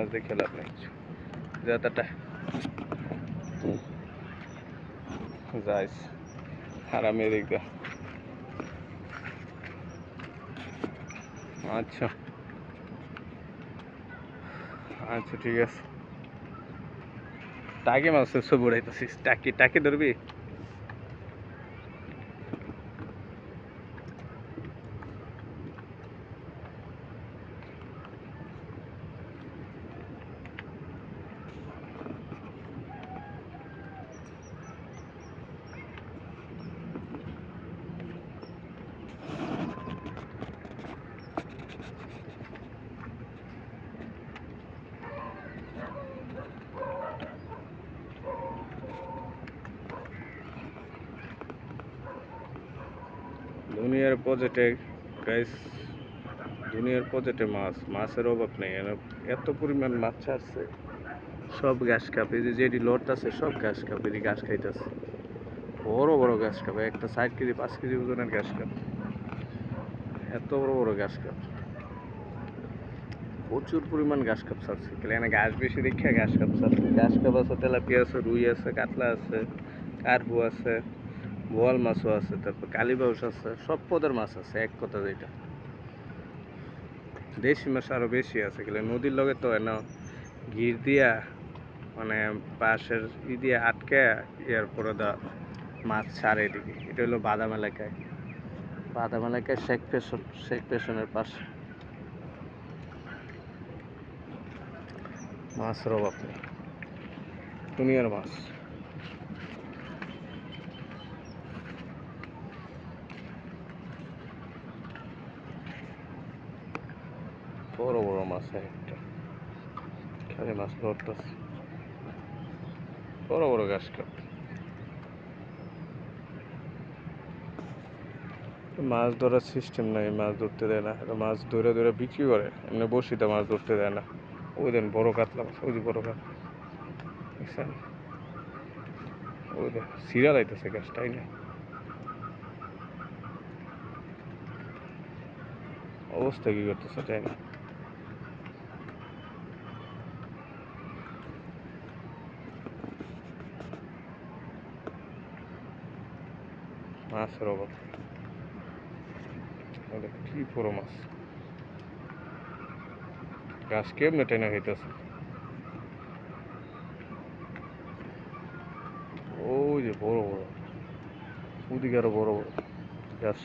মাছ দেখে লাভ নেই যাতাটা যাইস হারামি এদিক দা আচ্ছা আচ্ছা ঠিক আছে টাকি মাছ সব উড়াইতেছিস টাকি টাকি ধরবি দুনিয়ার পজেটে গাইস দুনিয়ার পজেটে মাছের অভাব নেই এত পরিমাণ মাছ ছাড়ছে সব ঘাস খাবে যেটি লট আছে সব ঘাস খাবে ঘাস খাইতেছে বড় বড় ঘাস খাবে একটা 4 কেজি 5 কেজি ওজনের ঘাস খাবে এত বড় বড় ঘাস খাবে প্রচুর পরিমাণ ঘাস কাপ ছাড়ছে এখানে ঘাস বেশি দেখে ঘাস কাপ ছাড়ছে ঘাস কাপ আছে তেলাপিয়া আছে রুই আছে কাতলা আছে কার্পু আছে বোয়াল মাছও আছে তারপর কালীবাউস আছে সব পদের মাছ আছে এক কথা যেটা দেশি মাছ আরো বেশি আছে গেলে নদীর লগে তো না ঘির দিয়া মানে পাশের দিয়ে আটকে ইয়ার পরে দা মাছ ছাড়ে এদিকে এটা হলো বাদাম এলাকায় শেখ পেশনের পাশে মাছের অভাব নেই দুনিয়ার মাছ বড় বড় মাছ একটা খালি মাছ ধরতেছে বড় বড় ঘাস কাপ মাছ ধরার সিস্টেম নাই মাছ ধরতে দেয় না মাছ ধরে ধরে বিক্রি করে এমনি বসিতে মাছ ধরতে দেয় না ওই দেন বড় কাতলা মাছ ওই যে বড় কাতলা দেখছেন ওই দেন সিরিয়াল আইতেছে গাছটাই না অবস্থা কি করতেছে তাই না মাছের অভাব কি বড় মাছ গাছ কেমনে টেনে খাইতেছে ওই যে বড় বড় ওদিকে আরো বড় বড় গাছ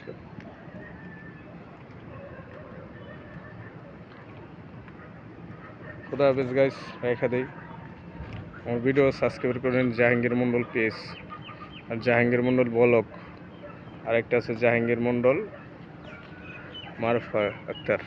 খুদা হাফেজ গাইস রেখা দেই আমার ভিডিও সাবস্ক্রাইব করেন জাহাঙ্গীর মন্ডল পেজ আর জাহাঙ্গীর মন্ডল ব্লগ আরেকটা আছে জাহাঙ্গীর মন্ডল মারুফা আক্তার